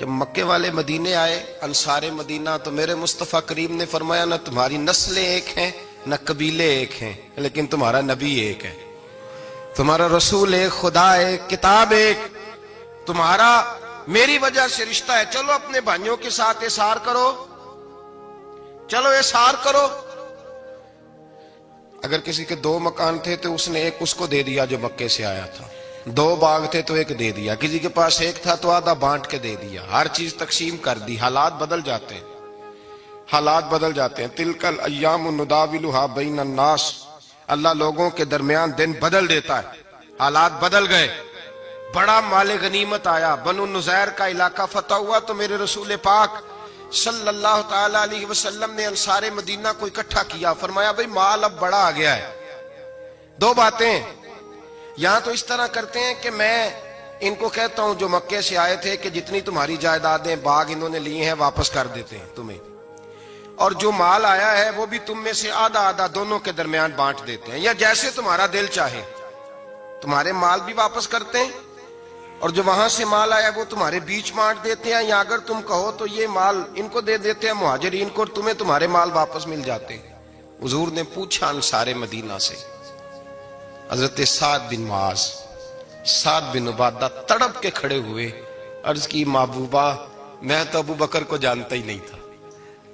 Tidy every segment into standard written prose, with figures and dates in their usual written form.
جب مکے والے مدینے آئے انصار مدینہ تو میرے مصطفیٰ کریم نے فرمایا نہ تمہاری نسلیں ایک ہیں نہ قبیلے ایک ہیں، لیکن تمہارا نبی ایک ہے، تمہارا رسول ایک، خدا ایک، کتاب ایک، تمہارا میری وجہ سے رشتہ ہے۔ چلو اپنے بھائیوں کے ساتھ احسار کرو، چلو احسار کرو۔ اگر کسی کے 2 مکان تھے تو اس نے ایک اس کو دے دیا جو مکے سے آیا تھا، 2 باغ تھے تو ایک دے دیا، کسی کے پاس ایک تھا تو آدھا بانٹ کے دے دیا، ہر چیز تقسیم کر دی۔ حالات بدل جاتے ہیں، حالات بدل جاتے ہیں۔ تلک الایام نداولھا بین الناس، اللہ لوگوں کے درمیان دن بدل دیتا ہے، حالات بدل گئے۔ بڑا مال غنیمت آیا، بنو نذیر کا علاقہ فتح ہوا تو میرے رسول پاک صلی اللہ تعالی علیہ وسلم نے انصار مدینہ کو اکٹھا کیا، فرمایا بھئی مال اب بڑا آ گیا ہے۔ 2 باتیں یہاں تو اس طرح کرتے ہیں کہ میں ان کو کہتا ہوں جو مکے سے آئے تھے کہ جتنی تمہاری جائیدادیں باغ انہوں نے لیے ہیں واپس کر دیتے ہیں تمہیں، اور جو مال آیا ہے وہ بھی تم میں سے آدھا آدھا دونوں کے درمیان بانٹ دیتے ہیں، یا جیسے تمہارا دل چاہے، تمہارے مال بھی واپس کرتے ہیں اور جو وہاں سے مال آیا وہ تمہارے بیچ بانٹ دیتے ہیں، یا اگر تم کہو تو یہ مال ان کو دے دیتے ہیں مہاجرین کو اور تمہیں تمہارے مال واپس مل جاتے ہیں۔ حضور نے پوچھا انصار مدینہ سے، حضرت سعد بن معاذ، سعد بن عبادہ تڑپ کے کھڑے ہوئے، عرض کی محبوبہ میں تو ابو بکر کو جانتا ہی نہیں تھا،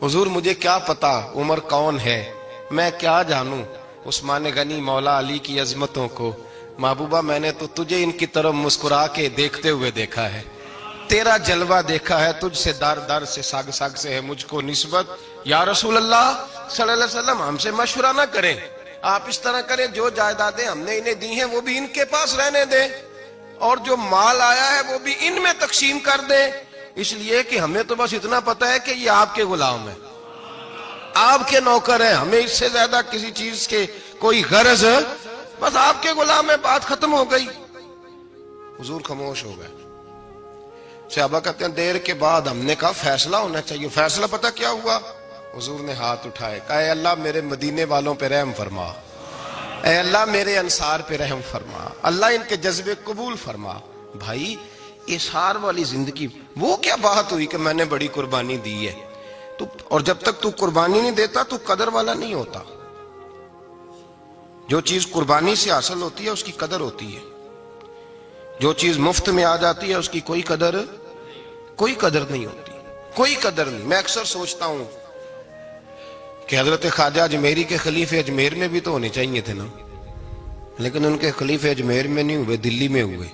حضور مجھے کیا پتا عمر کون ہے، میں کیا جانوں عثمان غنی مولا علی کی عظمتوں کو، محبوبہ میں نے تو تجھے ان کی طرف مسکرا کے دیکھتے ہوئے دیکھا ہے، تیرا جلوہ دیکھا ہے، تجھ سے در در سے سگ سگ سے ہے مجھ کو نسبت، یا رسول اللہ صلی اللہ علیہ وسلم ہم سے مشورہ نہ کریں، آپ اس طرح کریں جو جائیدادیں ہم نے انہیں دی ہیں وہ بھی ان کے پاس رہنے دیں اور جو مال آیا ہے وہ بھی ان میں تقسیم کر دیں، اس لیے کہ ہمیں تو بس اتنا پتا ہے کہ یہ آپ کے غلام ہیں، آپ کے نوکر ہیں، ہمیں اس سے زیادہ کسی چیز کے کوئی غرض، بس آپ کے غلام ہے، بات ختم ہو گئی۔ حضور خاموش ہو گئے۔ صحابہ کہتے ہیں دیر کے بعد ہم نے کہا فیصلہ ہونا چاہیے، فیصلہ پتہ کیا ہوا؟ حضور نے ہاتھ اٹھائے، کہا اے اللہ میرے مدینے والوں پہ رحم فرما، اے اللہ میرے انصار پہ رحم فرما، اللہ ان کے جذبے قبول فرما۔ بھائی احسار والی زندگی وہ کیا بات ہوئی کہ میں نے بڑی قربانی دی ہے، اور جب تک تو قربانی نہیں دیتا تو قدر والا نہیں ہوتا۔ جو چیز قربانی سے حاصل ہوتی ہے اس کی قدر ہوتی ہے، جو چیز مفت میں آ جاتی ہے اس کی کوئی قدر نہیں ہوتی، کوئی قدر نہیں۔ میں اکثر سوچتا ہوں کہ حضرت خواجہ اجمیری کے خلیفے اجمیر میں بھی تو ہونے چاہیے تھے نا، لیکن ان کے خلیفے اجمیر میں نہیں ہوئے، دلی میں ہوئے۔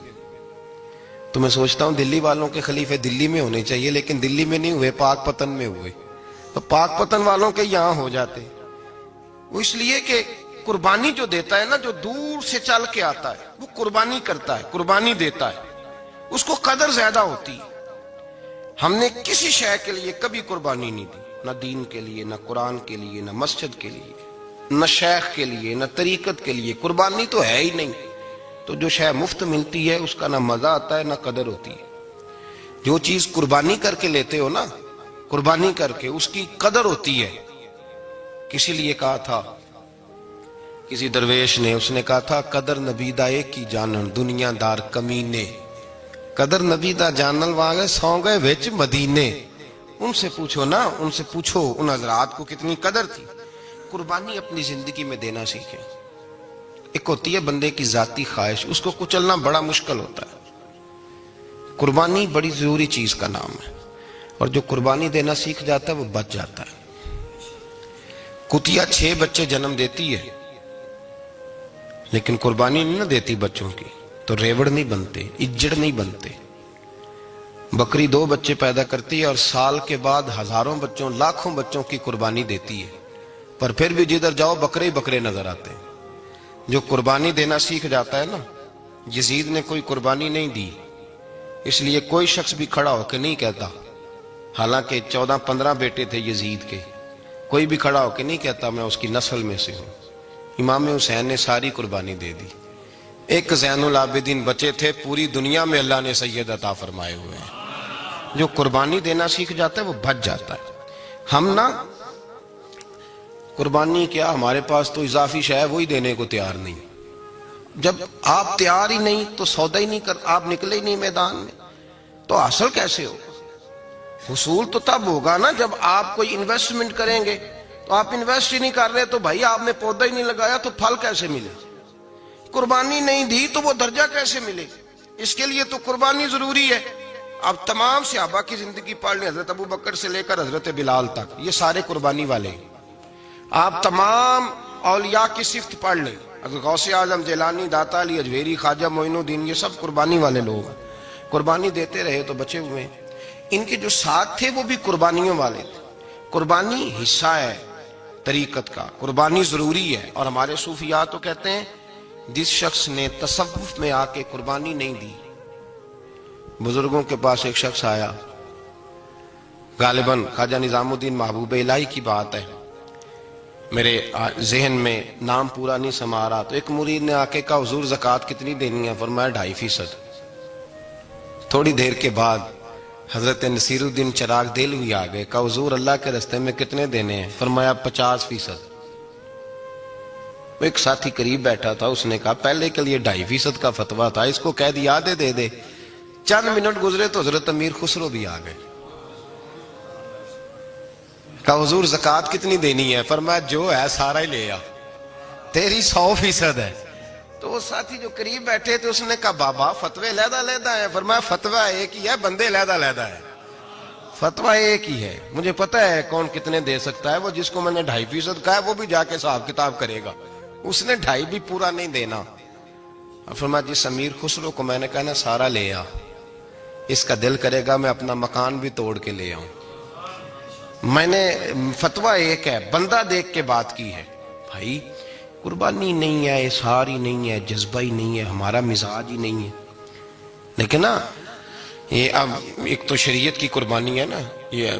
تو میں سوچتا ہوں دلی والوں کے خلیفے دلی میں ہونے چاہیے، لیکن دلی میں نہیں ہوئے، پاک پتن میں ہوئے، تو پاک پتن والوں کے یہاں ہو جاتے۔ وہ اس لیے کہ قربانی جو دیتا ہے نا، جو دور سے چل کے آتا ہے وہ قربانی کرتا ہے، قربانی دیتا ہے، اس کو قدر زیادہ ہوتی ہے۔ ہم نے کسی شے کے لیے کبھی قربانی نہیں دی، نہ دین کے لیے، نہ قرآن کے لیے، نہ مسجد کے لیے، نہ شیخ کے لیے، نہ طریقت کے لیے، قربانی تو ہے ہی نہیں۔ تو جو شے مفت ملتی ہے اس کا نہ مزہ آتا ہے نہ قدر ہوتی ہے۔ جو چیز قربانی کر کے لیتے ہو نا، قربانی کر کے، اس کی قدر ہوتی ہے۔ کسی لیے کہا تھا کسی درویش نے، اس نے کہا تھا قدر نبی دا ایک کی جانن دنیا دار کمینے، قدر نبی دا جانن واگے سو گئے وچ مدینے۔ ان سے پوچھو نا، ان سے پوچھو ان حضرات کو کتنی قدر تھی۔ قربانی اپنی زندگی میں دینا سیکھیں۔ ایک ہوتی ہے بندے کی ذاتی خواہش، اس کو کچلنا بڑا مشکل ہوتا ہے۔ قربانی بڑی ضروری چیز کا نام ہے، اور جو قربانی دینا سیکھ جاتا ہے وہ بچ جاتا ہے۔ کتیا 6 بچے جنم دیتی ہے لیکن قربانی نہیں نہ دیتی بچوں کی، تو ریوڑ نہیں بنتے، اجڑ نہیں بنتے۔ بکری 2 بچے پیدا کرتی ہے اور سال کے بعد ہزاروں بچوں، لاکھوں بچوں کی قربانی دیتی ہے، پر پھر بھی جدھر جاؤ بکرے ہی بکرے نظر آتے ہیں۔ جو قربانی دینا سیکھ جاتا ہے نا، یزید نے کوئی قربانی نہیں دی، اس لیے کوئی شخص بھی کھڑا ہو کے نہیں کہتا، حالانکہ 14-15 بیٹے تھے یزید کے، کوئی بھی کھڑا ہو کے نہیں کہتا میں اس کی نسل میں سے ہوں۔ امام حسین نے ساری قربانی دے دی۔ ایک زین العابدین بچے تھے، پوری دنیا میں اللہ نے سید عطا فرمائے ہوئے ہیں۔ جو قربانی دینا سیکھ جاتا ہے وہ بچ جاتا ہے۔ ہم نا قربانی کیا، ہمارے پاس تو اضافی شے ہے وہی دینے کو تیار نہیں۔ جب آپ تیار ہی نہیں تو سودا ہی نہیں کر، آپ نکلے ہی نہیں میدان میں تو حاصل کیسے ہو؟ حصول تو تب ہوگا نا جب آپ کوئی انویسٹمنٹ کریں گے. تو آپ انویسٹ ہی نہیں کر رہے تو بھائی آپ نے پودا ہی نہیں لگایا تو پھل کیسے ملے؟ قربانی نہیں دی تو وہ درجہ کیسے ملے؟ اس کے لیے تو قربانی ضروری ہے. اب تمام صحابہ کی زندگی پڑھ لیں، حضرت ابو بکر سے لے کر حضرت بلال تک، یہ سارے قربانی والے ہیں. آپ تمام اولیاء کی صفت پڑھ لیں، حضرت غوث اعظم، جیلانی، داتا علی اجویری، خواجہ معین الدین، یہ سب قربانی والے لوگ ہیں. قربانی دیتے رہے تو بچے ہوئے. ان کے جو ساتھ تھے وہ بھی قربانیوں والے تھے. قربانی حصہ ہے طریقت کا، قربانی ضروری ہے. اور ہمارے صوفیاء تو کہتے ہیں جس شخص نے تصوف میں آ کے قربانی نہیں دی. بزرگوں کے پاس ایک شخص آیا، غالباً خواجہ نظام الدین محبوب الہی کی بات ہے، میرے ذہن میں نام پورا نہیں سما رہا. تو ایک مرید نے آ کے کہا حضور زکوٰۃ کتنی دینی ہے؟ فرمایا 2.5%. تھوڑی دیر کے بعد حضرت نصیر الدین چراغ دہلوی آ گئے، کہا حضور اللہ کے راستے میں کتنے دینے ہیں؟ فرمایا 50%. ایک ساتھی قریب بیٹھا تھا، اس نے کہا پہلے کے لیے 2.5% کا فتویٰ تھا، اس کو کہہ دیا دے دے. چند منٹ گزرے تو حضرت امیر خسرو بھی آ گئے. کہا حضور زکوٰۃ کتنی دینی ہے؟ فرمایا جو ہے سارا ہی لے آ، تیری 100% ہے. تو وہ ساتھی جو قریب بیٹھے تھے اس نے کہا بابا فتوے علیحدہ ہیں. فرمایا فتویٰ ایک ہی ہے، بندے علیحدہ ہے. فتویٰ ایک ہی ہے، مجھے پتہ ہے کون کتنے دے سکتا ہے. وہ جس کو میں نے 2.5% کہا ہے وہ بھی جا کے حساب کتاب کرے گا، اس نے 2.5 بھی پورا نہیں دینا. فرمایا جس امیر خسرو کو میں نے کہا نا سارا لے آ، اس کا دل کرے گا میں اپنا مکان بھی توڑ کے لے آؤں. میں نے فتویٰ ایک ہے، بندہ دیکھ کے بات کی ہے. بھائی قربانی نہیں ہے، اظہار ہی نہیں ہے، جذبہ ہی نہیں ہے، ہمارا مزاج ہی نہیں ہے. لیکن نا یہ اب ایک تو شریعت کی قربانی ہے نا، یہ